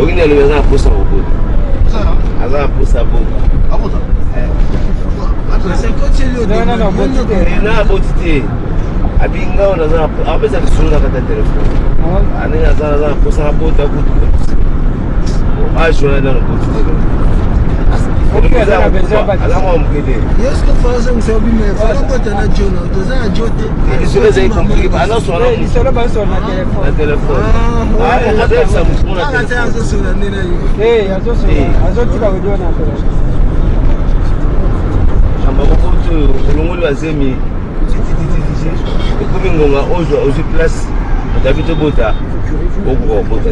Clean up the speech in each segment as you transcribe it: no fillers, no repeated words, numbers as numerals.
okini alobi aza na posa kobota aza na posa bota na aboti te abinga wana aza apesa lisolo na kati ya telefone anenge aza na posa abota kutu ajona nano boti te alama mukede yesko faza musabime fala bota na jona toza na jote lisolo ezali compliqué ana sona lisolo baso na telefone aza musona ata azosona nena yo azotika kujona telefone amakokoto olongoli bazemi ekomi ngonga ozwi place otabi tobota okoka kobota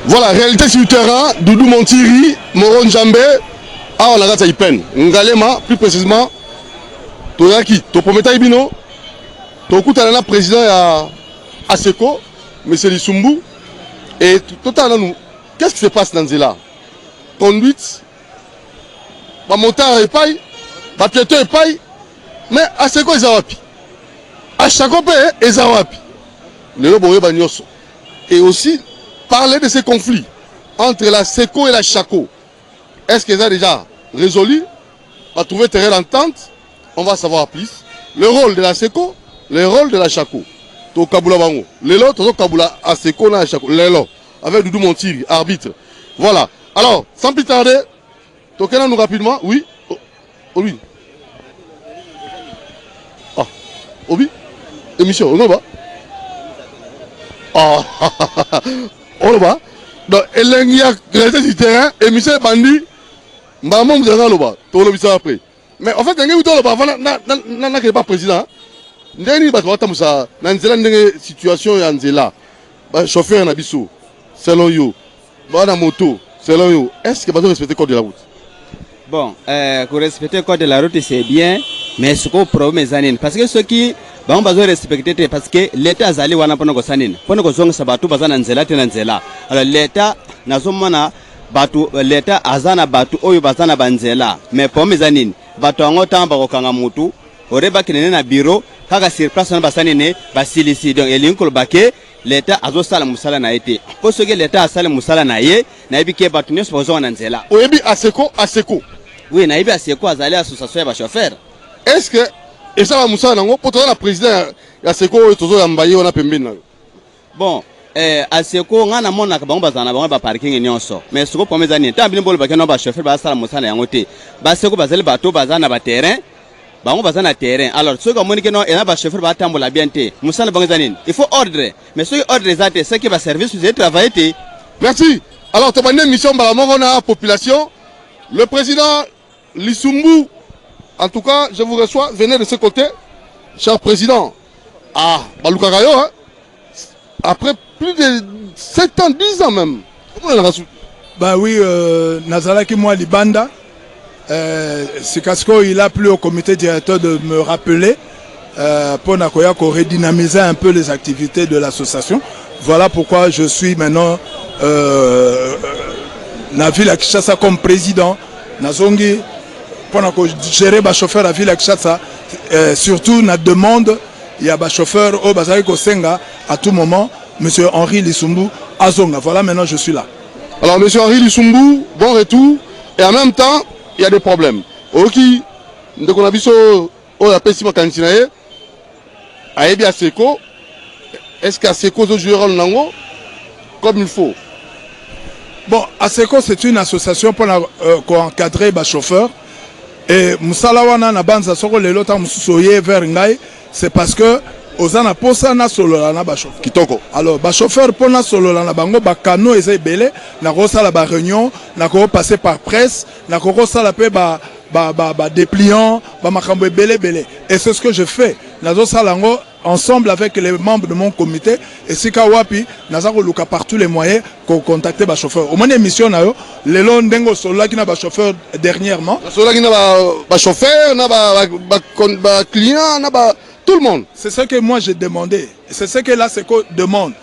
Voilà, réalité sur le terrain, Doudou Montiri, Moron Djambé, on a gâté Ipen. Ngalema, plus précisément, Toyaki, Topometa Ibino, Tokutalana président à Aseko, M. Lissumbu, et totalement nous, qu'est-ce qui se passe dans ce là? Conduite, monteur et paille, piéton et paille, mais Aseko et Zawapi. À chaque fois, et Zawapi. Le lobo Banyoso. Et aussi, parler de ces conflits entre la SECO et la Chaco. Est-ce qu'ils ont déjà résolu? On va trouver terrain d'entente. On va savoir plus. Le rôle de la SECO, le rôle de la Chaco. To Kabula Bango. Lelo, to Kabula à SECO na Chaco. Lelo. Avec Doudou Montiri, arbitre. Voilà. Alors, sans plus tarder, Tokena nous rapidement. Oui. Oui. Ah. Oui. Émission. On va. Ah. On va. Donc, il y a resté sur le terrain, et Michel Bandi, maman vous avez là-bas, tout le ça après. Mais en fait, il y a un pas président. Il y a une situation, il y a un chauffeur, selon vous, la moto, selon vous, est-ce que vous respectez le code de la route? Bon, pour respecter le code de la route, c'est bien, mais ce qu'on problème est parce que ceux qui vont respecter parce que l'État a allé wana pono sanin pono ko zonga sabatu bazana nzela tena nzela alors l'État nazomana batu l'État azana batu oyo bazana banzela mais pour mezanin batu angota ba ko kanga mutu oreba kinene na bureau kaka sur place na basanine basilisi donc elinkolo bake l'État azosala musala na été parce que l'État asala musala na ye na ibike batu nyos bazona nzela oyebi aseko oui na ibi aseko azali association ya ba chauffeur est-ce que et ça va Moussa Nango pour le président ya Seko et toujours Mbaye on a pembina. Bon, à Seko ngana mona ka bango bazana bango ba parking nyonso. Mais Seko pour mes années, tant bien bolo ba keno ba chauffeur ba sala Moussa na yangote. Ba Seko bazali bato bazana ba terrain. Bango bazana terrain. Alors ceux comme monique non et na ba chauffeur ba tambola bien té. Moussa na bango zanine. Il faut ordre. Mais ceux ordre zate ceux qui va service vous travailler té. Merci. Alors tu as une mission ba on a population. Le président Lissumbu. En tout cas, je vous reçois, venez de ce côté, cher président. Ah, Baluka-Gayo, hein? Après plus de 7 ans, 10 ans même. Comment on a reçu? Bah oui, Nazalaki moi Libanda. C'est parce qu'il a plu au comité directeur de me rappeler pour redynamiser un peu les activités de l'association. Voilà pourquoi je suis maintenant Navil Akishasa comme président. Nazongi. Pour gérer les chauffeurs à ville avec ça, surtout na demande il y a des chauffeurs au Bazari Kosenga à tout moment, monsieur Henri Lissumbu Azonga. Voilà, maintenant je suis là. Alors monsieur Henri Lissumbu, bon retour, et en même temps il y a des problèmes. Ok, donc on a vu ça au Pessima Kantinae, à Ebi Aseko, est-ce qu'Aseko doit jouer le Nango comme il faut? Bon, Aseko c'est une association pour encadrer les chauffeurs. et musalawana na banza soko lelo ta mususoye vers ngai, c'est parce que ozana posa na solo na ba chauffeur kitoko. Alors ba chauffeur pona solo na bango ba cano eza belé na ko sala ba réunion na ko passer par presse na ko sala pe ba dépliant ba makambo belé. Et c'est ce que je fais nazo salango ensemble avec les membres de mon comité et si kawapi nazako luka partout les moyens pour contacter ba chauffeur au moins émission na yo lelo ndengo solo ki na ba chauffeur dernièrement Solo ki na ba chauffeur na ba client na ba tout le monde. C'est ce que moi j'ai demandé. C'est ce que la SECO demande.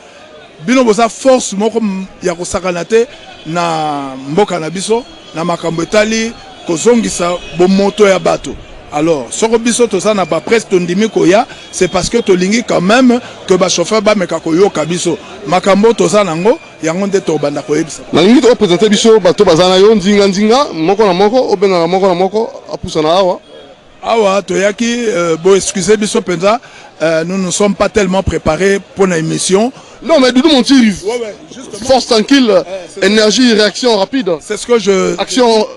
Bino boza force moko ya ko sakanate na mboka na biso na makambo etali ko zongisa bo moto ya bato. Alors, soko biso to ça n'a pas presque ndimi ko ya, c'est parce que to lingi quand même que ba chauffeur ba meka ko yo kabiso. Makambo to ça nango yango nde to banda ko yebisa. Na lingi to présenter biso bato bazana yo nzinga moko na moko obenga na moko apusa na awa. Awa toyaki bon excusez biso penza nous ne sommes pas tellement préparés pour l'émission. Non mais Doudou Montiri. Ouais, justement. Force tranquille, énergie, réaction rapide. C'est ce que je action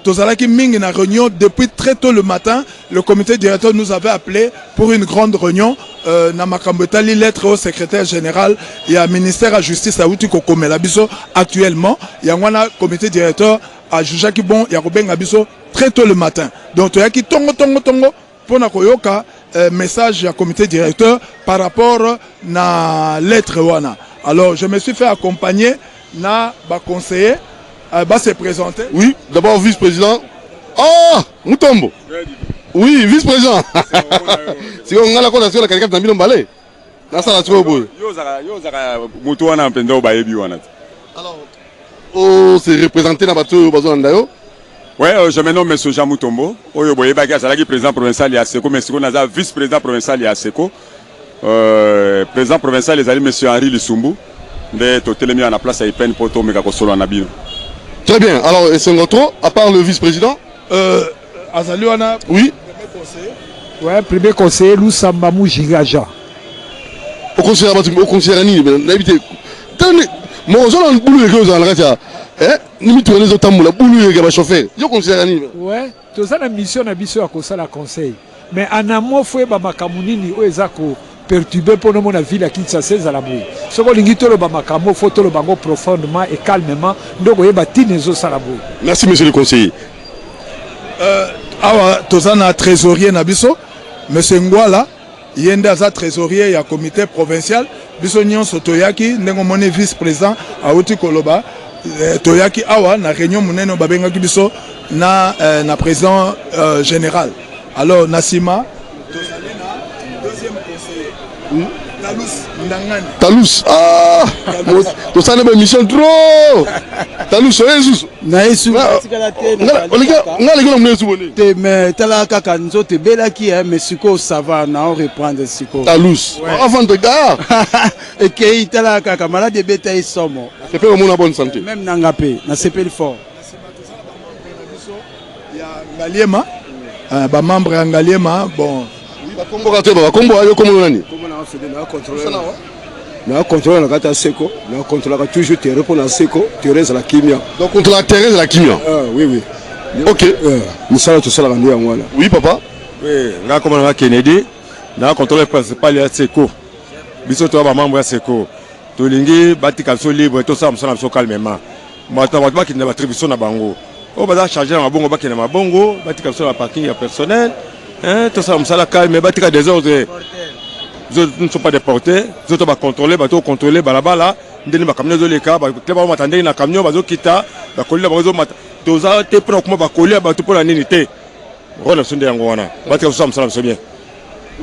Tozalaki Ming na réunion depuis très tôt le matin. Le comité directeur nous avait appelé pour une grande réunion. Na makambetali lettre au secrétaire général. Il y a ministère à justice à Outi Kokomela biso actuellement. Il y a un comité directeur à Jujaki bon Yakobenga biso très tôt le matin. Donc toyaki tongo pour na koyoka message à comité directeur par rapport na lettre wana. Alors je me suis fait accompagner na ba conseiller va se présenter. Oui, d'abord vice-président. Ah, Mutombo. Oui, vice-président. Si on a la conversation avec quelqu'un qui n'a balé. Là, ça va trop beau. Alors, oh, c'est représenté dans le bateau Bazo. Oui, je me nomme M. Jean Mutombo. Oyo boye baki azalaki président provincial ya Seko, mais Seko naza vice-président provincial ya Seko. Président provincial les alliés M. Henri Lissumbu. De totelemi à la place à Ipen pour tomber kako solo na bino. Très bien. Alors, et c'est trop, à part le vice-président Azaluana. Oui. Ouais, premier conseiller, Lusamba Moujigaja. Au conseiller Rani, n'habitez. Mon zone en boulot que vous en regardez. Ni mi tourner les autres moula boulot que va chauffer. Je conseiller Rani. Ouais, tout ça la mission na biso à cause la conseil. Mais en amont faut ba makamunini o ezako perturbé pour nous la ville à Kinshasa à la mouille. Ce qu'on dit tout le bamakamo faut tout le bango profondément et calmement donc on bâti les os à la mouille. Merci monsieur le conseiller. Awa tozana trésorier nabiso monsieur Ngwala yenda za trésorier ya comité provincial biso nyonso toyaki ndengo moni vice-président a Oti Koloba toyaki awa na réunion munene babengaki biso na na président général. Alors Nassima deuxième conseiller. Talous. Ah, tu sais une mission trop. Talous, Jesus. Naïsou. Mais tala kaka nzote bela qui est mais siko ça va na on reprendre siko. Talous. Avant de gars. Et qui tala kaka malade beta ils sont. C'est pas au monde en bonne santé. Même nangapé, na CPL fort. Il y a Ngaliema. Ba membre Ngaliema bon. Combo ayo comme nani. Na contrôle na kata Seko, na contrôle toujours terrain pour na Seko, terrain à la Kimia. Donc contre la terrain de la Kimia. Oui. OK. Nous sommes tous là rendu en voilà. Oui papa. Oui, là comme on a Kennedy, na contrôle principal ya Seko. Biso to ba membre ya Seko. To lingi batika so libre to ça msana so calmement. Mata ba ki na attribution na bango. O ba charger na bongo ba ki na mabongo, batika so na parking ya personnel. Tout ça, ça la calme, mais batika des ordres. Ils ne sont pas déportés, ils sont contrôlés, ils sont contrôlés, là, ils sont camions de l'écart, ils sont attendus dans le camion, ils sont quittés, ils sont collés, ils sont été pris comme collés, ils sont pour la nité. Voilà, c'est bien.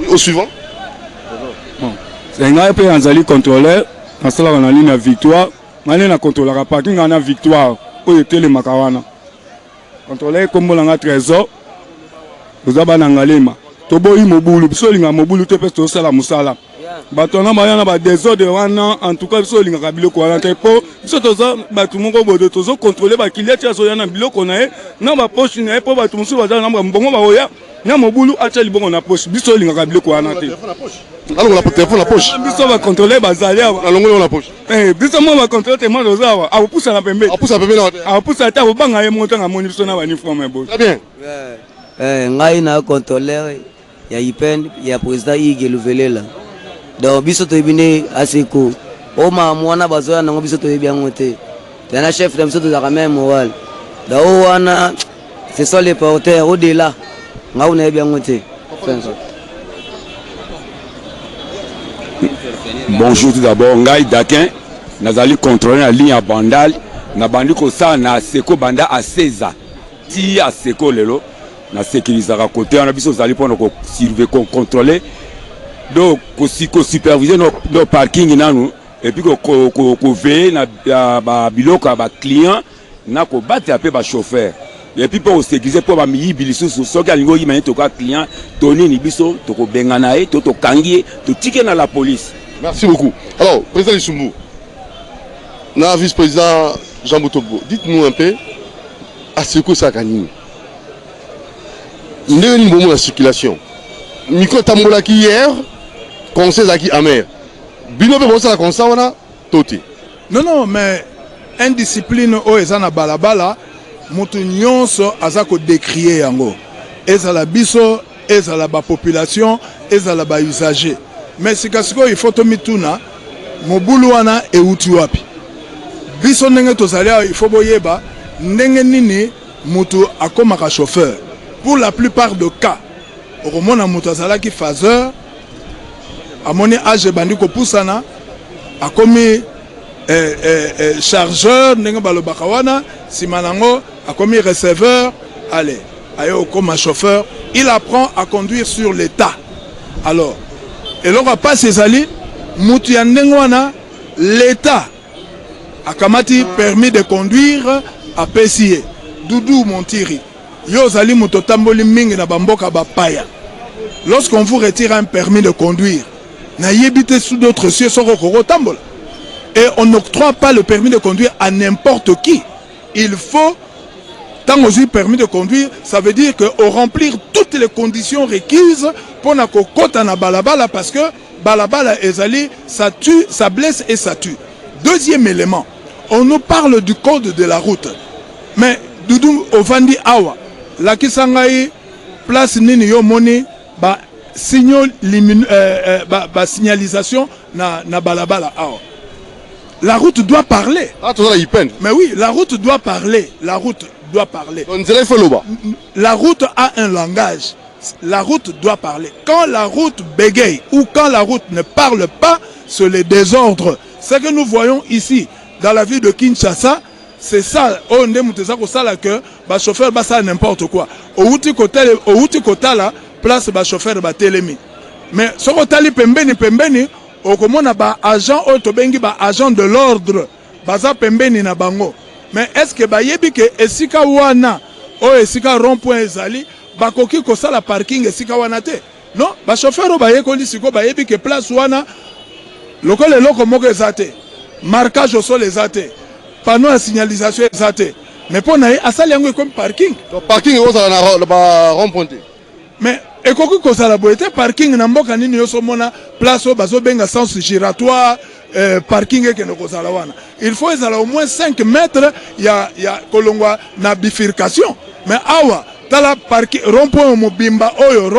Au suivant. C'est un peu un contrôleur, parce que on a une victoire, on a contrôlé la parking, on a victoire, pour était les macawana. Contrôleur comme on a trésor. Vous avez un galema. Tobo imobulu, bisolinga mobulu te pesto sala musala. Batona bayana ba désordre wana en tout cas bisolinga kabilo ko wana te po bisotoza batu moko bodo tozo contrôler ba client ya so yana biloko na e na ba poche na e po batu musu bazana na mbongo ba oya na mobulu acha libongo na poche biso lingaka biloko wana te alors la téléphone la poche biso va contrôler bazali awa na longo na poche biso mo va contrôler te mo dozawa a poussa na pembe a poussa ta banga ye monta nga moni biso na ba uniforme bo très bien ngai na contrôleur ya IPN ya président Ige Luvelela donc biso to ibine aseko o ma mwana bazoya nango biso to yebi yango te tena chef de biso to za même moral da o wana c'est ça les porteurs au-delà nga on yebi yango te. Bonjour tout d'abord, Ngai Dakin, nazali contrôler la ligne à Bandal, na bandi ko sa na seko banda a 16 ans. Ti a seko lelo na sécuriser à côté on a biso zali pour ko surveiller ko contrôler. Donc ko superviser nos parking nanu et puis ko veiller na ba biloko ba client na ko battre pe ba chauffeur. Et puis pour sécuriser pour ba mi bilisu so ka lingo yi mani to ka client toni ni biso to ko bengana e to kangie to tike na la police. Merci beaucoup. Alors, président Lissumbu, na vice-président Jean Botobo, dites-nous un peu à ce que ça gagne. Nous avons une bonne circulation. Micro Tambola qui hier, conseil qui amer. Bino pe bonsa la conseil on a toté. Non, mais indiscipline o ezana balabala, mutu nyonso azako décrier yango. Ezala biso, ezala ba population, ezala ba usager. Mais si il faut to mituna mobulu wana euti wapi biso ndenge tozalia il faut boyeba ndenge nini mutu akomaka chauffeur pour la plupart de cas okomona mutu azalaki phaseur amoni age bandi ko pusana akomi chargeur ndenge balobaka wana simanango akomi receveur allez ayo comme chauffeur il apprend à conduire sur l'état alors et l'on va pas ses alliés, Moutianengwana, l'État a kamati permis de conduire à PCA. Doudou Montiri, Yozali Mutotamboli Ming na Bamboka Bapaya. Lorsqu'on vous retire un permis de conduire, na yébité sous d'autres cieux tambola. Et on n'octroie pas le permis de conduire à n'importe qui. Il faut, tant aussi permis de conduire, ça veut dire qu'on remplir toutes les conditions requises pour na kokota na balabala parce que balabala ezali ça tue, ça blesse et ça tue. Deuxième élément, on nous parle du code de la route. Mais Doudou Ovandi Awa, la Kisangai, place Nini Yomoni, ba signalisation na balabala Awa. La route doit parler. Ah, tu as la peine. Mais oui, la route doit parler. La route doit parler. La route a un langage. La route doit parler. Quand la route bégaye ou quand la route ne parle pas, c'est le désordre. Ce que nous voyons ici, dans la ville de Kinshasa, c'est ça. On est que le chauffeur va n'importe quoi. Au outil kota là, place le chauffeur va télémi. Mais ce que pembeni, au komona ba agent otobengi ba agent de l'ordre, baza pembeni na bango. Mais est-ce que ba yebi que esika wana o esika rond-point ezali bakoki kosala parking esika wana te? Non, ba chauffeur o ba yekoli siko ba yebi que place wana lokole loko moko ezate. Marquage au sol ezate. Panneau à signalisation ezate. Mais pour na asali yango comme parking. Donc parking ozala na ba rond-point. Mais ekoki kozala boete parking na mboka nini yoso mona place o bazo benga sens giratoire parking ekene kozala wana. Il faut ezala au moins 5 mètres ya kolongwa na bifurcation. Mais awa tala parking rond-point mobimba oyo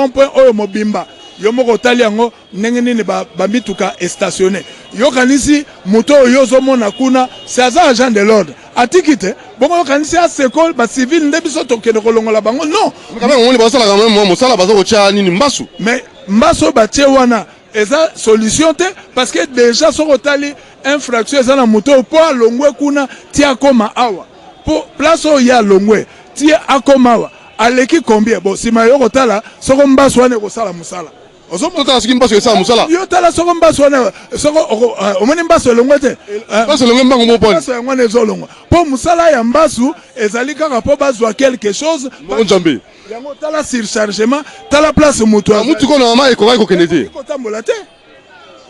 mobimba yo moko tali yango ndenge nini ba mituka stationné. Yo kanisi moto yo zo mona kuna c'est agent de l'ordre. Atikite bongo yo kanisi a sekol ba civil nde biso to kene kolongola bango non. Quand même on est basala quand même mosala bazo kotia nini mbasu. Mais mbaso ba tie wana eza solution te parce que déjà so kotali infraction eza na moto po longwe kuna tia koma awa. Po place o ya longwe tia akoma awa. Aleki combien bon si ma yo kotala soko mbaso wana ko sala musala. Tota siki mbaso esa musala. Yo tala soko mbaso wana soko omoni mbaso longwe te. Mbaso longwe mbango mo poni. Mbaso ngwana ezolongwa. Po musala ya mbasu ezali kaka po bazwa quelque chose. Njambe. Yango tala surchargement, tala place moto. Mutu ko na mama ekoka ko kenete. Ko tambola te.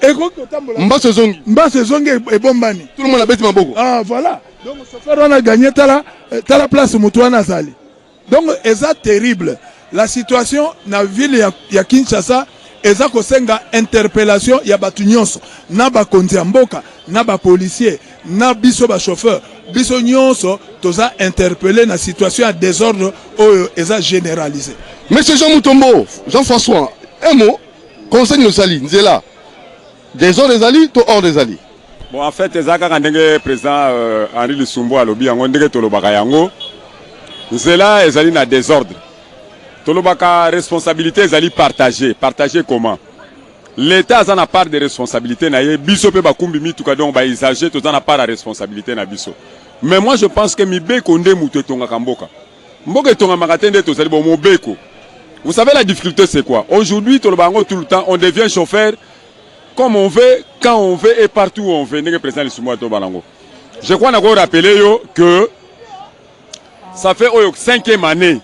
Eko ko tambola. Mbaso zongi. Mbaso zongi e bombani. Tout le monde a bêti maboko. Ah voilà. Donc chauffeur on a gagné tala place moto wana zali. Donc eza terrible. la situation na ville ya Kinshasa eza kosenga interpellation ya batu nyonso na bakonzi ya mboka na policier na biso ba chauffeur biso nyonso toza interpellé na situation ya désordre oyo eza généralisé. Monsieur Jean Moutombo, Jean-François, un mot, conseil nos alliés, Nzela, désordre des alliés, to hors des alliés. Bon, en fait, ezaka kandenge président Henri Lussumbo alobi yango ndenge tolobaka yango. Nzela ezali na désordre. Tolobaka responsabilité ezali partagée. Partagée comment? L'État a une part de responsabilité na ye biso pe bakumbi mituka donc ba usager to na part de responsabilité na biso. Mais moi je pense que mibeko nde mutu etonga kamboka. Mboka etonga makatende to zali bo mobeko. Vous savez la difficulté c'est quoi? Aujourd'hui tolobango tout le temps on devient chauffeur comme on veut, quand on veut et partout où on veut. N'est-ce président Lussumbo to balango. Je crois qu'on a rappelé yo que ça fait 5e année.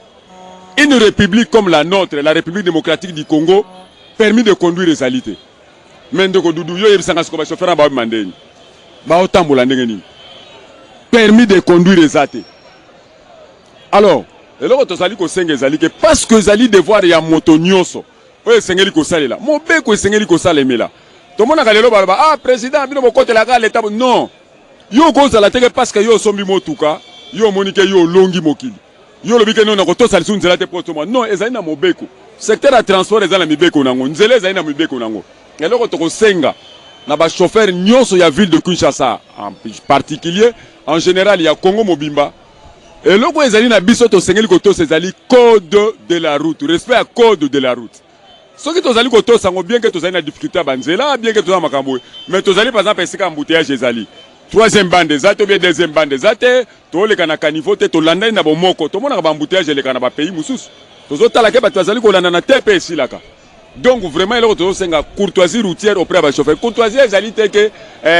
Une république comme la nôtre, la République démocratique du Congo, permis de conduire les alités. Mais ndeko dudu yo yebisanga siko ba chauffeur ba mandeni. Ba otambola ndenge nini. Permis de conduire les alités. Alors, eloko tozali ko senga ezali que parce que ezali devoir ya moto nyonso. Oyo sengeli ko salela. Mobeko sengeli ko salemela. To mona ka lelo baloba ah président bino bokotela ka l'état non. Yo kozala teke parce que yo sombi motuka, yo monike yo longi mokili. Yo lobike non ko to salisu nzela te poto moi. Non, ezali na mobeko. Secteur de transport ezali na mibeko nango. Nzela ezali na mibeko nango. Eloko to ko senga na ba chauffeur nyonso ya ville de Kinshasa en particulier, en général il y a Congo Mobimba. Eloko ezali na biso to sengeli ko to ezali code de la route, respect à code de la route. Ce qui tozali ko to sango bien que tozali na difficulté à banzela, bien que tozali makambo, mais tozali par exemple esika embouteillage ezali. Troisième bande ezate ou bien deuxième bande ezate, to le kana kanivo te to landa na bomoko, to mona ba embouteillage le kana ba pays mususu. Tozotala ke ba tozali ko landa na TP silaka. Donc vraiment eloko tozosenga courtoisie routière auprès ba chauffeur. Courtoisie ezali te ke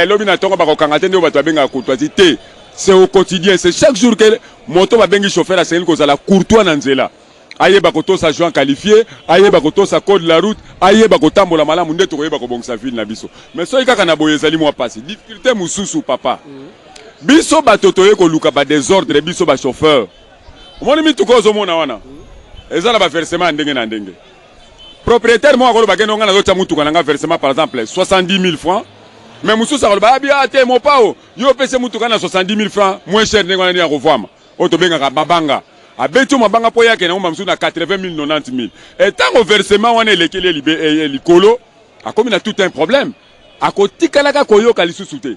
lobi na tongo ba ko kangate nde ba to benga courtoisie te. C'est au quotidien, c'est chaque jour que moto va bengi chauffeur à sengeli ko zala courtois na nzela. Aye bakoto sa joint qualifié, aye bakoto sa code la route, aye bakotambo la malamu nde to koyeba ko bongisa ville na biso. Mais so ikaka na boyezali moi passe. Difficulté mususu papa. Biso batoto ye ko luka ba désordre biso ba chauffeur. Omoni mituko zo mona wana. Ezala ba versement ndenge na ndenge. Propriétaire moi ko ba keno ngana zo mutuka na nga versement par exemple 70 000 francs. Mais mususu ko ba bia te mo pao. Yo pese mutuka na 70 000 francs moins cher ndenge na ya kovama. Oto benga ka babanga. Abeto mabanga po yake na musu na 80 000 90 000. Et tant au versement wana lekele likolo a comme il a tout un problème. A kotikala ka koyoka lisusu te.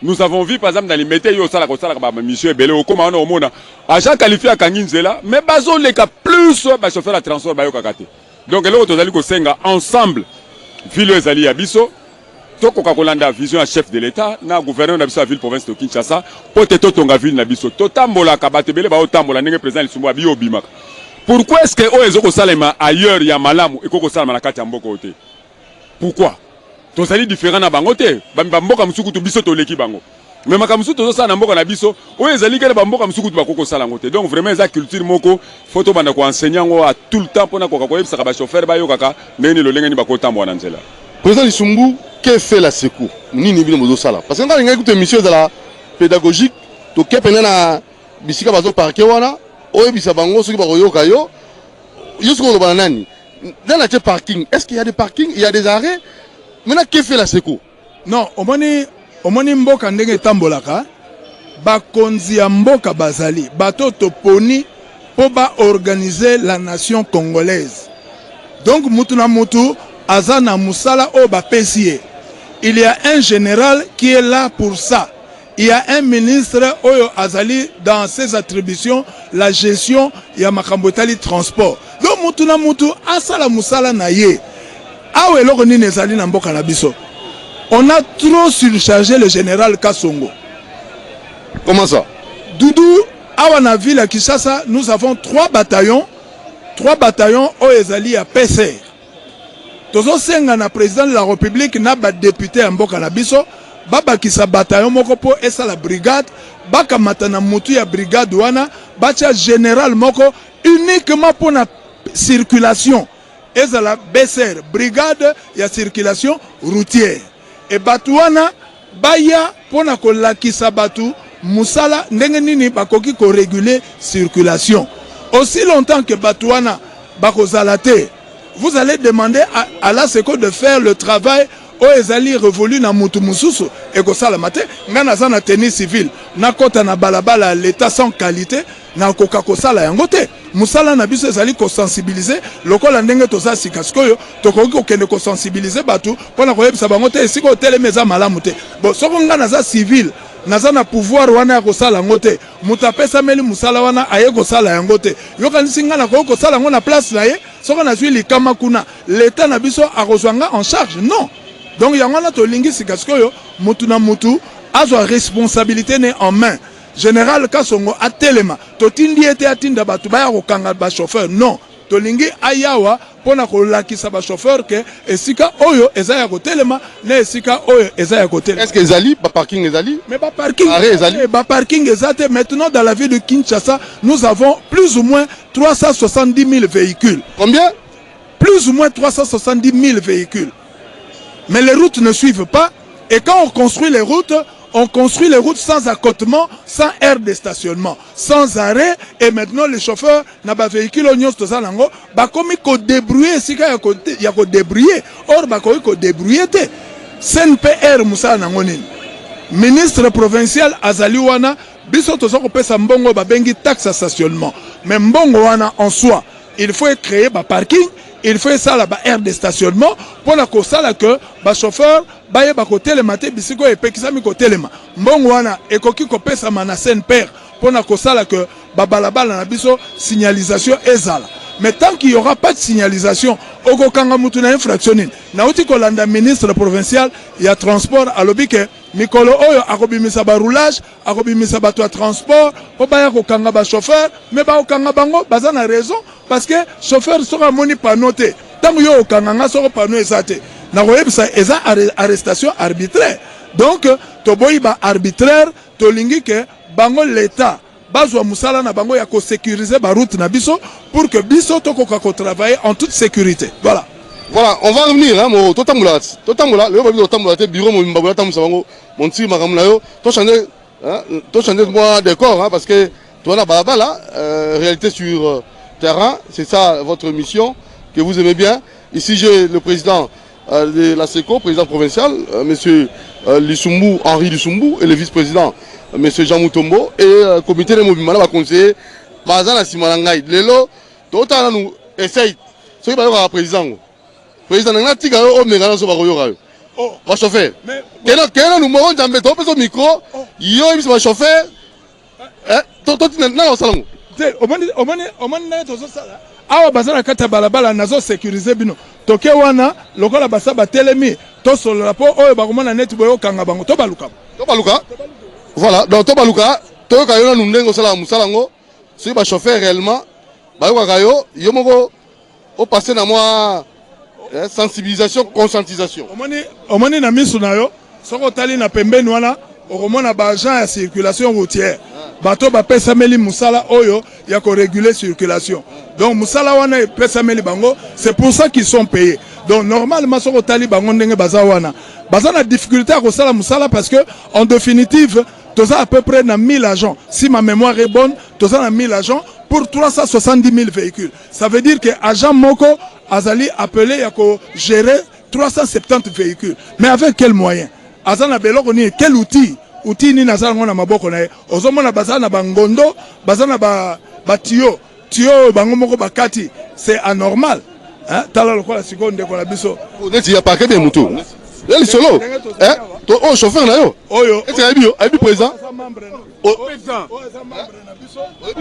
Nous avons vu par exemple dans les métiers yo sala ko sala ba monsieur belé o koma ona omona agent qualifié à Kanginzela mais bazo le ka plus ba chauffeur à transport ba yo kakate. Donc là tozali ko senga ensemble ville ezali ya biso toko kakolanda vision à chef de l'état na gouverneur na biso ville province de Kinshasa pote totonga ville na biso totambola ka batebele ba otambola ndenge président Lussumbo abi obimaka. Pourquoi est-ce que o ezoko salema ailleurs ya malamu ekoko salama na kati ya mboko ote? Pourquoi? Tozali différent na bango te, ba mboka musuku to biso to leki bango. Mais makamusu tozo sa na mboka na biso, o ezali kele ba mboka musuku to bakoko sala ngote. Donc vraiment eza culture moko, photo banda ko enseignant ngo à tout le temps pona ko ko yebisa ba chauffeur ba yo kaka, ndeni lo lengeni bakota mwana nzela. Président Lussumbo, que fait la secours? Nini bino mozo sala? Parce que quand on écoute émission de la pédagogique, to kepena na bisika bazo parquet wana, o yebisa bango soki ba koyoka yo, yo soko lo banani. Dans la parking, est-ce qu'il y a des parkings, il y a des arrêts? Maintenant, que fait la secours? Non, omoni mboka ndenge tambolaka, bakonzi ya mboka bazali, bato toponi po ba organiser la nation congolaise. Donc mutu na mutu azana musala o ba pesie. Il y a un général qui est là pour ça. Il y a un ministre oyo azali dans ses attributions la gestion ya makambo tali transport. Donc mutu na mutu asala musala na ye. On a trop surchargé le général Kassongo. Comment ça? Doudou, à la ville à Kinshasa, nous avons 3 bataillons. 3 bataillons au Ezali à PC. Tozo senga na président de la République na ba député en Mboka na biso, baba kisa bataillon moko po esa la brigade, baka matana mutu ya brigade wana, bacha général moko uniquement pour la circulation. Ezala BCR, brigade ya circulation routière. Et Batouana, baya pona ko lakisa batu, musala ndenge nini bakoki ko réguler circulation. Aussi longtemps que Batouana bakozalate. Vous allez demander à la SECO de faire le travail où ils allaient révolu na mutu mususu et que ça la matin ngana za na tenue civile na kota na balabala l'état sans qualité na koka ko sala yango te musala na biso ezali ko sensibiliser lokola ndenge to sa sika sikoyo to ko kende ko sensibiliser batu pona ko yebisa bango te siko telemeza malamu te bon soko ngana za civile naza na pouvoir wana ya kosala yango te moto apesameli musala wana aye kosala yango te yokanisi nga na koki kosala yango na place na ye soko nazwi likama kuna l'état na biso akozwa nga en charge non donc yango wana tolingi sika sikoyo mutu na mutu azwa responsabilité ne en main général Kasongo atelema totindi ete atinda batu baya kokanga ba chauffeur non tolingi ayawa pona kolakisa ba chauffeur ke esika oyo ezaya kotelema na esika oyo ezaya kotelema. Est-ce que ezali ba parking ezali? Mais ba parking ezate maintenant dans la ville de Kinshasa nous avons plus ou moins 370 000 véhicules. Combien? Plus ou moins 370 000 véhicules. Mais les routes ne suivent pas et quand on construit les routes sans accotement, sans aire de stationnement, sans arrêt. Et maintenant, les chauffeurs n'ont pas véhicule au nyos de Salango, bah comme il faut débrouiller, si il y a débrouiller, or bah comme il faut débrouiller. CNPR Moussa Nangonin, ministre provincial Azaliwana, biso to soko pesa mbongo ba bengi taxe à stationnement. Mais mbongo wana en soi, il faut créer ba parking. Il faut ça là bas aire de stationnement pour la ça que bas chauffeur baye ba côté le matin bisiko et pekisami côté le ma mbongo wana ekoki ko pesa mana sen père pour la ça là que ba balabala na biso signalisation ezala mais tant qu'il y aura pas de signalisation oko kanga mutu na infractionné na uti ko landa ministre provincial ya transport alobi ke mikolo oyo akobimisa ba roulage akobimisa ba transport po baya ko kanga ba chauffeur mais ba okanga bango bazana raison parce que chauffeur sera moni panoté tant yo okanga soko pano ezate na koyebisa eza arrestation arbitraire donc to boyiba arbitraire to lingi ke bango l'état bazwa musala na bango ya ko sécuriser ba route na biso pour que biso to ko travailler en toute sécurité. Voilà. Voilà, on va revenir hein mo totamula le babi totamula te bureau mo mbabula tamusa bango mon tiri makamuna yo to changer moi décor hein parce que toi na balabala réalité sur terrain, c'est ça votre mission que vous aimez bien. Ici j'ai le président de la SECO, président provincial, monsieur Lissumbu, Henri Lissumbu, et le vice-président, monsieur Jean Moutombo, et le comité de mouvement, va conseiller, Bazana Simalangaï. Lelo, tout à nous essaye, ce qui va y avoir président. Président, on a dit que nous avons va chauffer. Quel nous mourons dans le micro, il y a un chauffeur, tout dans le salon. Awa bazana kata balabala nazo sécuriser bino toke wana lokola basaba telemi to solo la po oyo bakomona net boyo kanga bango to baluka voilà donc to baluka to kayona nundengo sala musalango si ba chauffeur réellement ba kayo yomoko au passer na moi sensibilisation conscientisation omoni na misu nayo soko tali na pembeni wana okomona ba agent ya circulation routière bato ba pesa meli musala oyo ya ko réguler circulation donc musala wana pesa meli bango c'est pour ça qu'ils sont payés donc normalement soko tali bango ndenge baza wana baza na difficulté à ko sala musala parce que en définitive toza à peu près na 1000 agents si ma mémoire est bonne toza na 1000 agents pour 370 000 véhicules ça veut dire que agent moko azali appelé ya ko gérer 370 véhicules mais avec quel moyen azana beloko ni quel outil ni nazala ngona maboko na ye ozomona bazana na bangondo bazana ba tio bango moko bakati c'est anormal hein tala lokola seconde ko la biso neti ya paquet bien mutu eli solo hein to o chauffeur na yo oyo eti abi président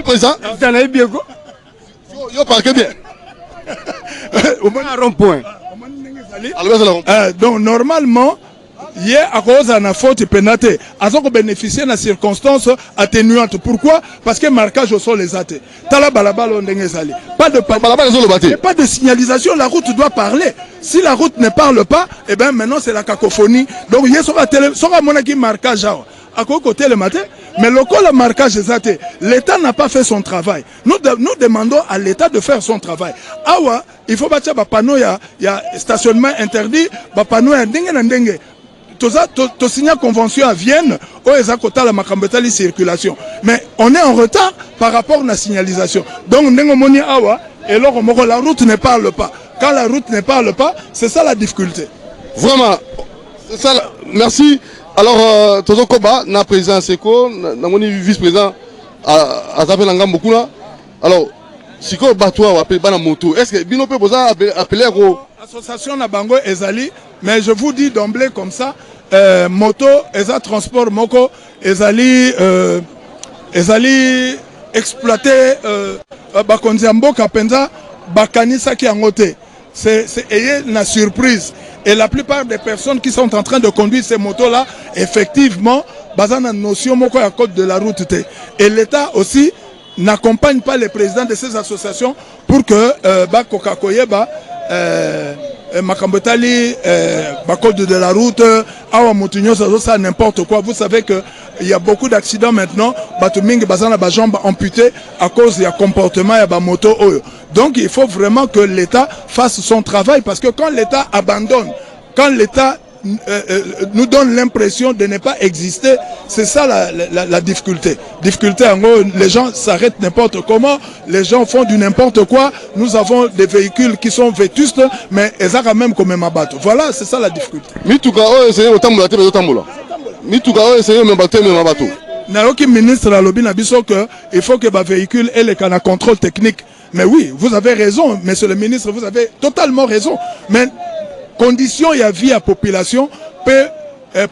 président na ibi ko yo paquet bien au moins rond point donc normalement hier à cause de la faute pénale, ils ont bénéficié de circonstances atténuantes. Pourquoi? Parce que marquage au sol les athées. Pas de signalisation, la route doit parler. Si la route ne parle pas, eh bien maintenant c'est la cacophonie. Donc il y a un marquage à côté le matin, mais le marquage des athées, l'État n'a pas fait son travail. Nous demandons à l'État de faire son travail. Awa, il faut bâtir un panneau, il y a stationnement interdit, un panneau ndenge. To signer convention à Vienne où ils ont la macambetali circulation mais on est en retard par rapport à la signalisation donc ndengomoni awa et là, la route ne parle pas. Quand la route ne parle pas, c'est ça la difficulté. Vraiment, c'est ça. Merci. Alors, Tozo Koba, na président Seko, na moni vice-président, à Tapé Nangam beaucoup là. Alors, si quoi battoir ou appelé bana moto, est-ce que Bino peut appeler à l'association Nabango Ezali, mais je vous dis d'emblée comme ça, moto, Eza transport moko, Ezali exploité, Bakonziambo Kapenza, Bakanisa qui a ngoté. C'est une surprise. Et la plupart des personnes qui sont en train de conduire ces motos-là, effectivement, basant la notion moko à code de la route. Et l'État aussi n'accompagne pas les présidents de ces associations pour que Coca-Cola, Makambetali, code de la route, Awa Moutinho, ça n'importe quoi. Vous savez qu'il y a beaucoup d'accidents maintenant, Batuming, basant la jambe amputée à cause du comportement et de moto. Donc il faut vraiment que l'État fasse son travail parce que quand l'État abandonne, quand l'État nous donne l'impression de ne pas exister, c'est ça la difficulté. Difficulté, en gros, les gens s'arrêtent n'importe comment, les gens font du n'importe quoi, nous avons des véhicules qui sont vétustes, mais ils ont quand même comme un bateau. Voilà, c'est ça la difficulté. Naoki ministre a lobby nabiso que il faut que le véhicule ait le contrôle technique. Mais oui, vous avez raison, monsieur le ministre, vous avez totalement raison. Mais condition et vie à population,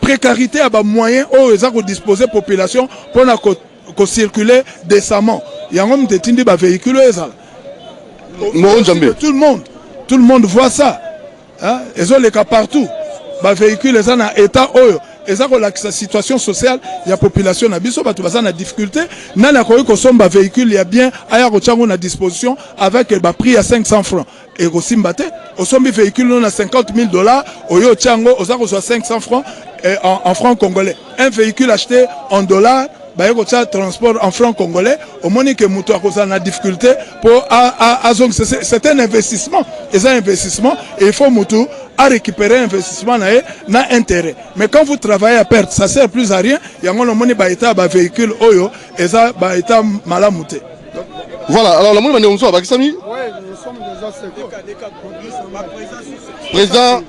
précarité à moyen où ils ont disposé population pour circuler décemment. Il y a un homme de tindi ba véhicule tout le monde voit ça. Hein? Ils ont les cas partout. Ba véhicule ils ont un état et ça la situation sociale, il y a population na biso batu baza na difficulté, nana ko somba véhicule il y a bien aya ko chango na disposition avec le prix à 500 francs et ko simbate au sombi véhicule on a $50,000 oyo chango oza ko 500 francs en francs congolais. Un véhicule acheté en dollars transport en francs congolais, au moment que Moutou a la difficulté pour c'est un investissement. Et ça investissement, et il faut Moutou à récupérer investissement na intérêt. Mais quand vous travaillez à perte, ça sert plus à rien. Il y a un moment où véhicule oyo et ça est malamouté. Voilà, alors la moindre manière, on Sami. Oui, nous sommes déjà président,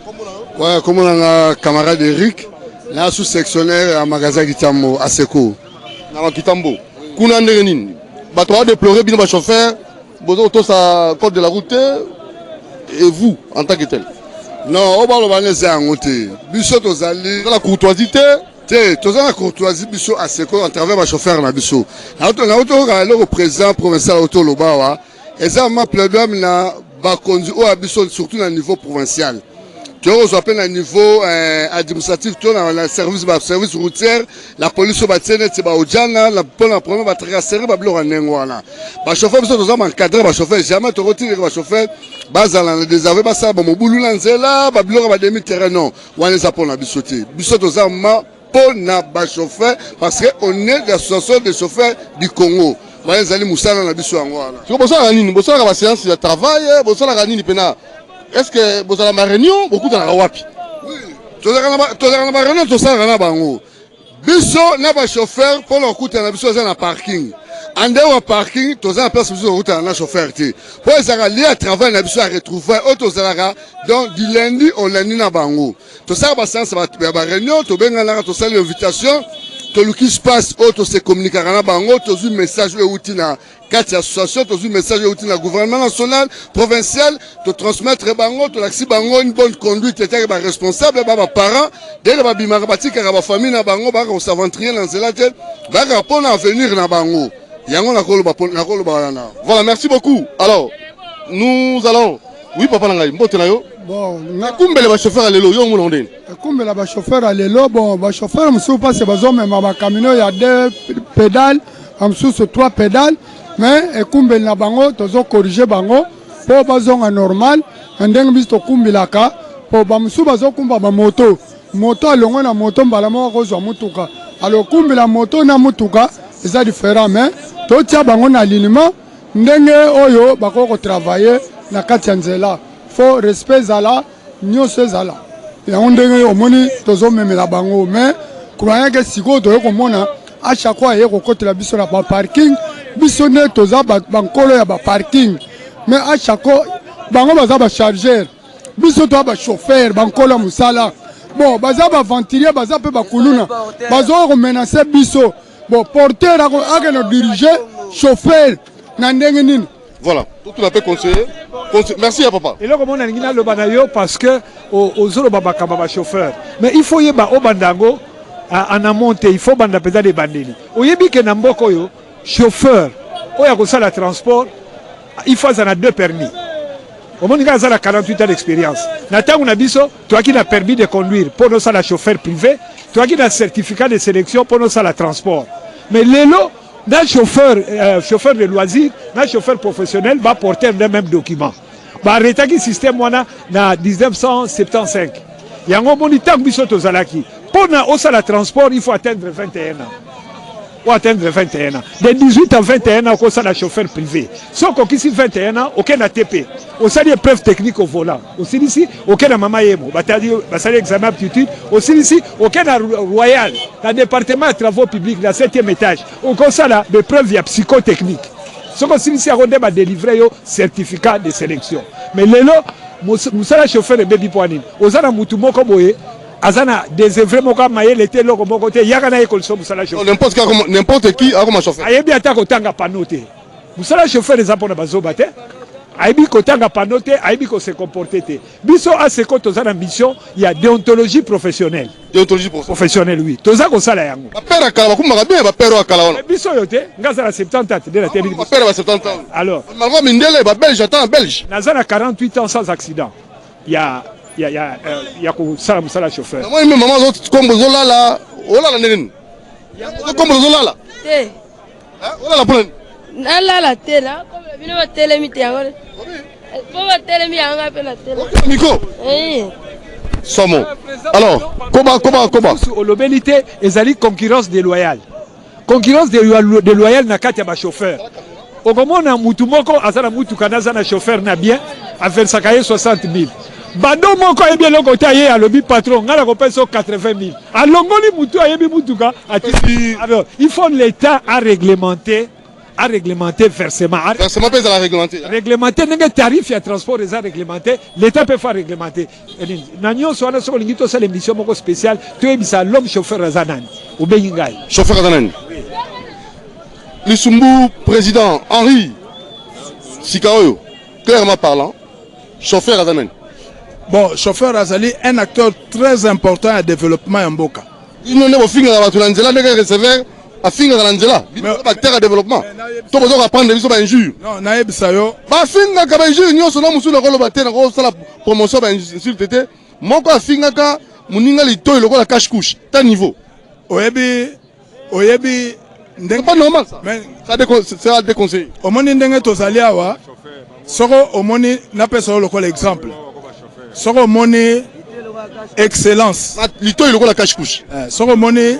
ouais, comme on a un camarade Eric, là sous-sectionnaire à magasin Kitambo, à Seko. Dans Kitambo. Kuna Nerenin. Bateau a déploré bien le chauffeur, Bozo sa code de la route, et vous, en tant que tel. Non, on va le balayer en côté. Biso tozali. La courtoisie. La courtoisie biso à Seko en travers le chauffeur na biso. Le président provincial auto Lobawa, et ça m'a plaidé na bakonzi au abiso surtout à niveau provincial. Tu as appelé à niveau administratif, tu as le service routier, la police au bâtiment, tu as Ojana, la première batterie à serrer, Bablo Ranengwana. Le chauffeur, tu as encadré le chauffeur, jamais tu retires le chauffeur, Bazala, le désaveu, Bassa, Bamoboulou Lanzela, Bablo Rabademi-terrain, non, Wanesa pour la bissoté. Bissoté aux armes, pour na chauffeur, parce qu'on est l'association des chauffeurs du Congo. Wanesa Moussala, la bissoté. Tu as besoin de la séance de travail, besoin de la réunion. Est-ce que vous avez une réunion? Beaucoup de la wapi. Oui. Tu as une réunion, tu as une bango. Biso n'a pas chauffeur pour le coup, tu as biso dans parking. En dehors du parking, tu as une place pour le chauffeur. Pour les aller à travail, tu as biso à retrouver auto zalaga donc du lundi au lundi na bango. Tu as une séance de réunion, tu as une invitation. Tout ce qui se passe, tu se communique avec bango, tu as un message outil na 4 associations, tu as un message outil na gouvernement national, provincial, tu transmettre bango, tu as bango une bonne conduite, tu es responsable, tu es parent, dès que tu as une famille na bango, tu as s'aventurer dans ce lac, tu as un avenir na bango. Voilà, merci beaucoup. Alors, nous allons. Oui, papa Nangaï, bon, les chauffeurs à l'élo, les chauffeurs à l'élo, bon, les chauffeurs, je passe besoin même à camion, il y a 2 pédales, en dessous 3 pédales, mais les na bango, tu as corrigé bango, pour besoin normal, en dingue bis to kumbilaka, pour bamsu besoin kumba moto, moto à l'ongo na moto, balamo rozo mutuka, alors kumbila moto na mutuka, c'est différent, mais tu tiens bango na alignement, ndenge oyo bako travailler na katianzela. Faut respect zala, nyose zala. Et on dirait au moni, tozo même la bango, mais croyant que si go doit comme on à chaque fois il y a côté la biso na parking, bisonné toza bankolo ya ba parking. mais à chaque fois bango baza ba chargeur biso to ba chauffeur bankola musala bon baza ba ventilier baza pe ba kuluna bazo ko menacer biso bon porteur a no diriger chauffeur na ndenge nini. Voilà, tout à fait conseillé. Merci à papa. Et là, comme on a dit, parce que aux autres baba chauffeur, mais il faut y avoir au bandango en amont, il faut banda pédale des bandeli. Au yebi que namboko yo chauffeur, au yakosa la transport, il faut en a 2 permis. Au monde il a 48 ans d'expérience. Nathan on a biso, toi qui as permis de conduire pour nous ça la chauffeur privé, toi qui as certificat de sélection pour nous ça la transport. Mais l'élo d'un chauffeur, chauffeur de loisirs, d'un chauffeur professionnel va porter le même document. Bah arrêtez le système wana na 1975. Il y a un moment où tant biso to zalaki. Pour na osa la transport, il faut atteindre 21 ans. Ou atteindre 21 ans. De 18 à 21 ans, on a la chauffeur privé. Sauf qu'on ici 21 ans, aucun ATP. On a des preuves techniques au volant. Aussi ici, aucun maman yemo. On a examen aptitude. Aussi ici, aucun royal. Dans le département de travaux publics, dans le 7e étage. On a des preuves psychotechniques. Sauf qu'on ici, on a délivré un certificat de sélection. Mais les lots, Moussala chauffeur et baby poignine. On a un comme azana des vraiment comme maïe l'été là comme côté yakana école so musala chauffeur n'importe qui a comme chauffeur ayebi atako tanga panote musala chauffeur les apona bazobate ayebi ko tanga panote ayebi ko se comporter te biso a ce ko tozana mission il y a déontologie professionnelle oui toza ko sala yango bapera kala bakumaka bien bapero akala wana biso yote ngazala 70 ans de la télé bapera ba 70 ans alors malgré mindele ba belge attend belge nazana 48 ans sans accident il y a chauffeur. Moi même maman comme zola là, ola la nene. Comme zola là. Té. Ola la prenne. Na la té là, comme le vino télé mi té agora. Pour télé mi anga pe la télé. Miko. Somo. Alors, comment au lobelité ezali concurrence déloyale. Concurrence déloyale na kati ya ba chauffeur. Okomona mutu moko azana mutu kanaza na chauffeur na bien a faire sakaye 60 000. Bando moko yebi eloko taye alobi patron ngala ko peso 80 000 alongoli mutu ayebi mutuka alors il faut l'état à réglementer versement peut la réglementer n'enge tarif ya transport les a réglementer l'état peut faire réglementer nanyo soana soko lingito ça l'émission moko spéciale to ebisa l'homme chauffeur azanani ou bengai chauffeur azanani Lisumbu président Henri Sikaoyo clairement parlant chauffeur azanani. Bon, chauffeur Azali, un acteur très important à développement en Mboka. Il n'y a pas de finger à la Nzela, il recevoir à finger à la Nzela. Il n'y a pas de développement. Tu peux apprendre des injures. Non, naïb sayo. Bah, finger à la injure, nous sommes sur le rôle de la promotion de l'insulte. Moi, quand finger à Mouninga, il toile le rôle de la cache-couche. T'as niveau. Oyebi. C'est pas normal ça. Ça a déconseillé. Au moment où tu es allé, au moment où tu es allé, exemple. Soko monnaie excellence. Lito il la cache-couche. Soko monnaie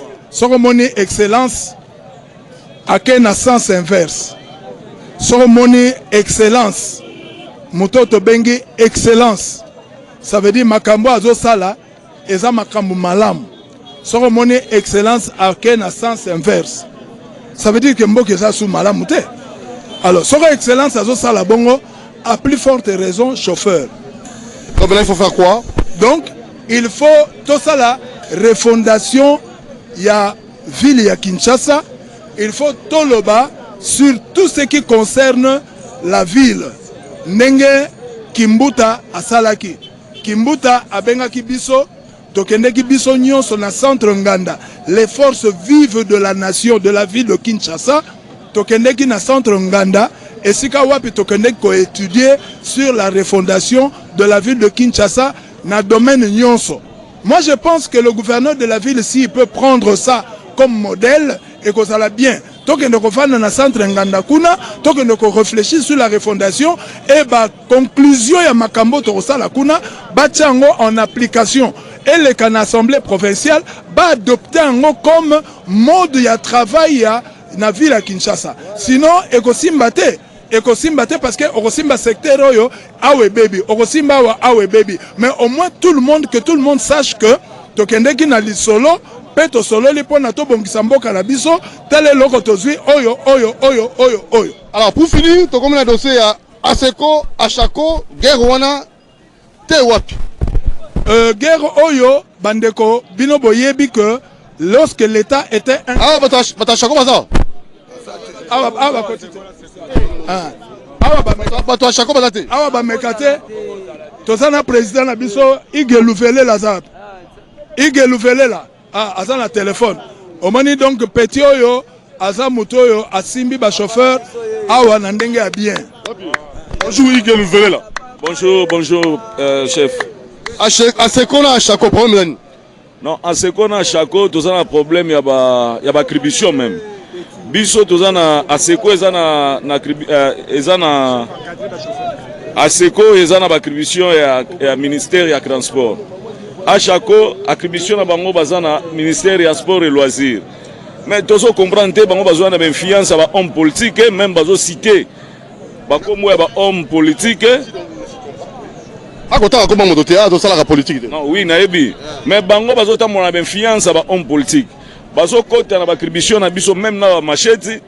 excellence à quel sens inverse. Soko monnaie excellence. Mutoto bengi excellence. Ça veut dire makambo azo sala eza makambo malamu. Soko monnaie excellence à quel sens inverse. Ça veut dire que mboka eza sous malamu te. Alors soko excellence azo sala bongo à plus forte raison chauffeur. Donc là, il faut faire quoi? Donc, il faut tout ça la refondation, il y a ville, il y a Kinshasa, il faut tout le bas sur tout ce qui concerne la ville. Nenge Kimbuta à Salaki. Kimbuta à Bengaki Biso, Tokendeki Biso Nyon son à centre Nganda. Les forces vives de la nation de la ville de Kinshasa, Tokendeki na centre Nganda. Et si Kawapi Tokendeki ko étudier sur la refondation de la ville de Kinshasa dans le domaine Nyonso. Moi je pense que le gouverneur de la ville, s'il peut prendre ça comme modèle et que ça l'a bien, tant que nous faisons dans le centre Nganda Kuna, tant que nous réfléchissons sur la refondation et la conclusion ya makambo to la Kuna, batiango en application et les can assemblée provinciale va adopter comme mode de travail dans la ville à Kinshasa. Sinon écosimbate parce que Okosimba secteur oyo awe baby Okosimba wa awe baby mais au moins tout le monde sache que tokendeki na lisolo peto solo li pona to bongisa mboka na biso tele loko tozui oyo. Alors pour finir to comme na dossier Aseko, Achako, guerre wana, te wapi. Guerre Oyo, Bandeko, Bino Boyebi que lorsque l'État était un... Ah, bata Achako baza. Ah, bah, côté. Ah, bata Achako baza te. Ah, bah, mekate. Tozana président na biso, Ige Louvele la zap. Ige Louvele la. Ah, azan la téléphone. Omani donc petit Oyo, azan motoyo, asimbi ba chauffeur, awa na ndenge ya bien. Bonjour Ige Louvele la. Bonjour, chef. Aseko na Achako, problème. Non, Aseko na Achako, tout ça un problème, il y a ba attribution même. Biso tout ça na Aseko ezana ezana Aseko ezana ba attribution ya ministère ya transport. Achako attribution na bango bazana ministère ya sport et loisirs. Mais tout ça comprendre te bango bazana na influence ba homme politique même bazo citer. Ba komo ya ba homme politique. Ah, quand on a moto théâtre, on a la politique. Non, oui, naebi. Mais bango bazo ta mon influence ba homme politique. Bazo côté na ba attribution na biso même na machete.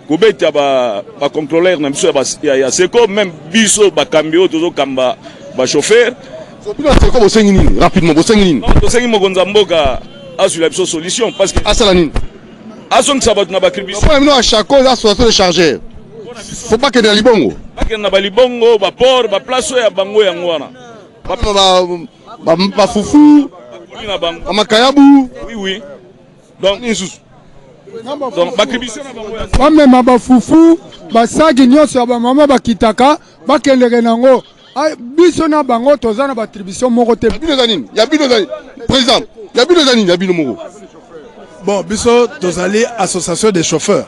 Kobeta ba contrôleur na biso ya seko même biso ba cambio tozo kamba ba chauffeur. Bino seko bo sengi nini rapidement bo sengi nini. Non, to sengi mo gonza mboka asu la biso solution parce que asala nini. Ason sabat na ba attribution. Pour nous à chaque chose association de chargeur. Faut pas que de libongo. Pas que na ba libongo, ba port, ba place ya bango ya ngwana. Ba fufu, ba makayabu. Oui. Donc, attribution na bango ya. Bamema ba fufu, ba sagi nyonso ya ba mama ba kitaka, ba kendeke nango. Biso na bango tozana ba attribution moko te. Ya bino zanini. Président, ya bino zanini, ya bino moko. Bon, biso tozali association des chauffeurs.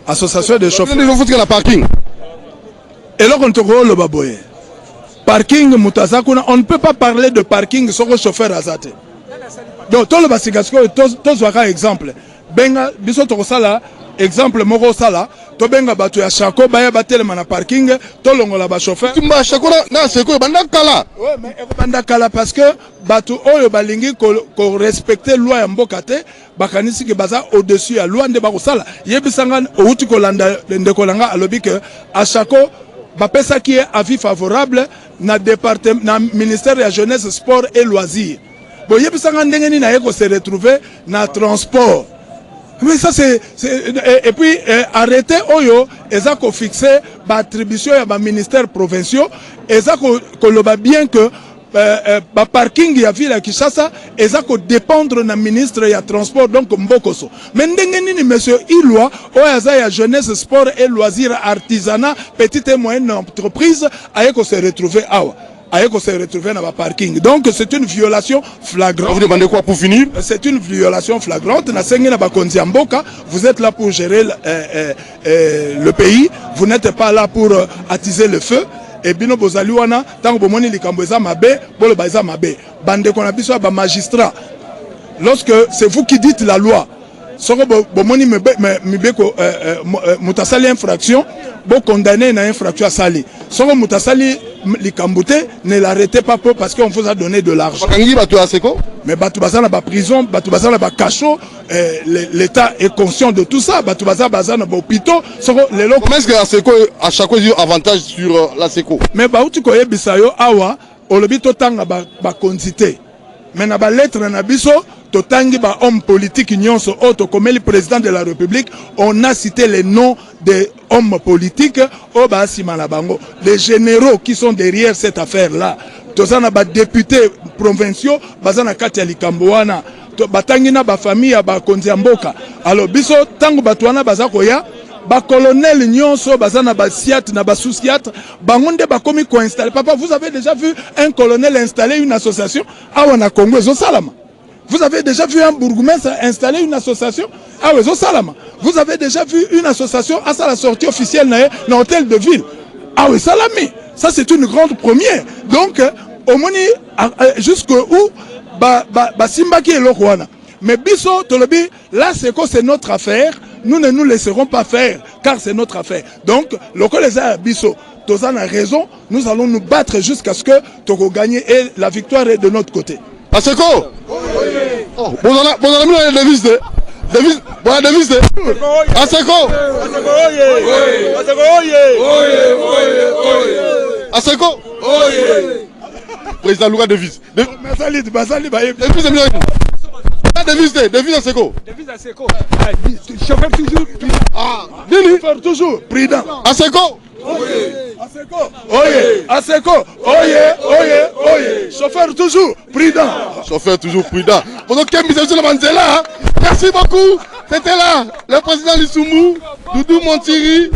Association des chauffeurs. Ils font la parking. Et là on te rôle le baboye. Parking Moutazakuna, on ne peut pas parler de parking sans le chauffeur azate. Donc, tout le basigasco, tout soit exemple. Benga, biso to sala, exemple moko sala, to benga batu ya chako, baya batele mana parking, to longola ba chauffeur. Tumba chako na seko banda kala. Ouais, mais banda kala parce que batu oyo balingi ko respecter loi ya mboka te, bakanisi ke baza au-dessus ya loi nde ba ko sala. Yebisanga outi ko landa ndeko langa alobi que à chako bapesa qui est avis favorable na département na ministère de la jeunesse sport et loisirs. Bon yebisanga ndenge ni na yeko se retrouver na transport. Mais ça c'est et puis arrêter oyo eza ko fixer ba attribution ya ba ministère provinciaux eza ko loba bien que ba parking ya ville ya Kinshasa eza ko dépendre na ministre ya transport donc mbokoso. Mais ndenge nini monsieur Ilwa oyo ya jeunesse sport et loisirs artisanat petite et moyenne entreprise ayeko se retrouver awa. Ayeko se retrouver dans le parking. Donc c'est une violation flagrante. Vous demandez quoi pour finir? C'est une violation flagrante. Vous êtes là pour gérer le pays. Vous n'êtes pas là pour attiser le feu. Et bino bozali wana tango bomoni likambo eza mabe bolo baza mabe. Bande qu'on a biso ba magistrat. Lorsque c'est vous qui dites la loi. Soko bomoni mibeko mutasali infraction bo condamner na infraction à sali. Soko mutasali likambute ne l'arrêtez pas parce qu'on vous a donné de l'argent. Mais batu bazana ba prison, batu bazana ba cachot, l'état est conscient de tout ça. Batu bazana ba hôpitaux, soko les locaux. Comment est-ce que la Seco à chaque fois un avantage sur la Seco? Mais ba uti ko yebisa yo awa olobito tanga ba quantité. Mais na ba lettre na biso totangi ba homme politique nyonso auto comme le président de la République, on a cité les noms des hommes politiques au basima na bango, les généraux qui sont derrière cette affaire là. Tozana ba députés provinciaux bazana kati ya likambo wana batangi na ba famille ya ba konzi mboka. Alors biso tango batwana bazako ya ba colonel nyonso bazana ba siat na ba sous-siat bangonde ba komi ko installer. Papa, vous avez déjà vu un colonel installer une association awa na Congo zo salama? Vous avez déjà vu un bourgmestre installer une association? Ah oui, Salama. Vous avez déjà vu une association à la sortie officielle dans l'hôtel de ville? Ah oui, Salami. Ça, c'est une grande première. Donc, au moni, jusqu'où, Simba qui est le roi. Mais Bisso, Tolobi, là, c'est notre affaire. Nous ne nous laisserons pas faire, car c'est notre affaire. Donc, le collège Bisso, Tozan a raison. Nous allons nous battre jusqu'à ce que Togo gagne et la victoire est de notre côté. Aseko, bon on a mis la devise de Devise, voilà devise de Aseko. Aseko. Président Louga devise. Devise de Mireille. Devise Aseko. Devise Aseko. Chauffeur toujours prudent. Chauffeur toujours prudent. Aseko. Aseko. Oye. Aseko. Oye. Chauffeur toujours prudent. Chauffeur toujours prudent. Pendant que M. Mandela, merci beaucoup. C'était là le président Lissoumu, Doudou Montiri.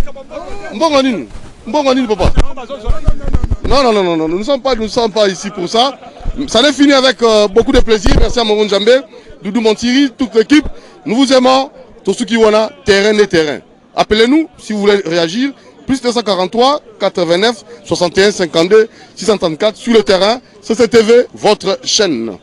Mbonganine, papa. Non, nous ne sommes pas ici pour ça. Ça n'est fini avec beaucoup de plaisir. Merci à Moron Djambé, Doudou Montiri, toute l'équipe. Nous vous aimons. Tosukiwana, terrain et terrain. Appelez-nous si vous voulez réagir. Plus 243 89 61 52 634 sur le terrain. CCTV, votre chaîne.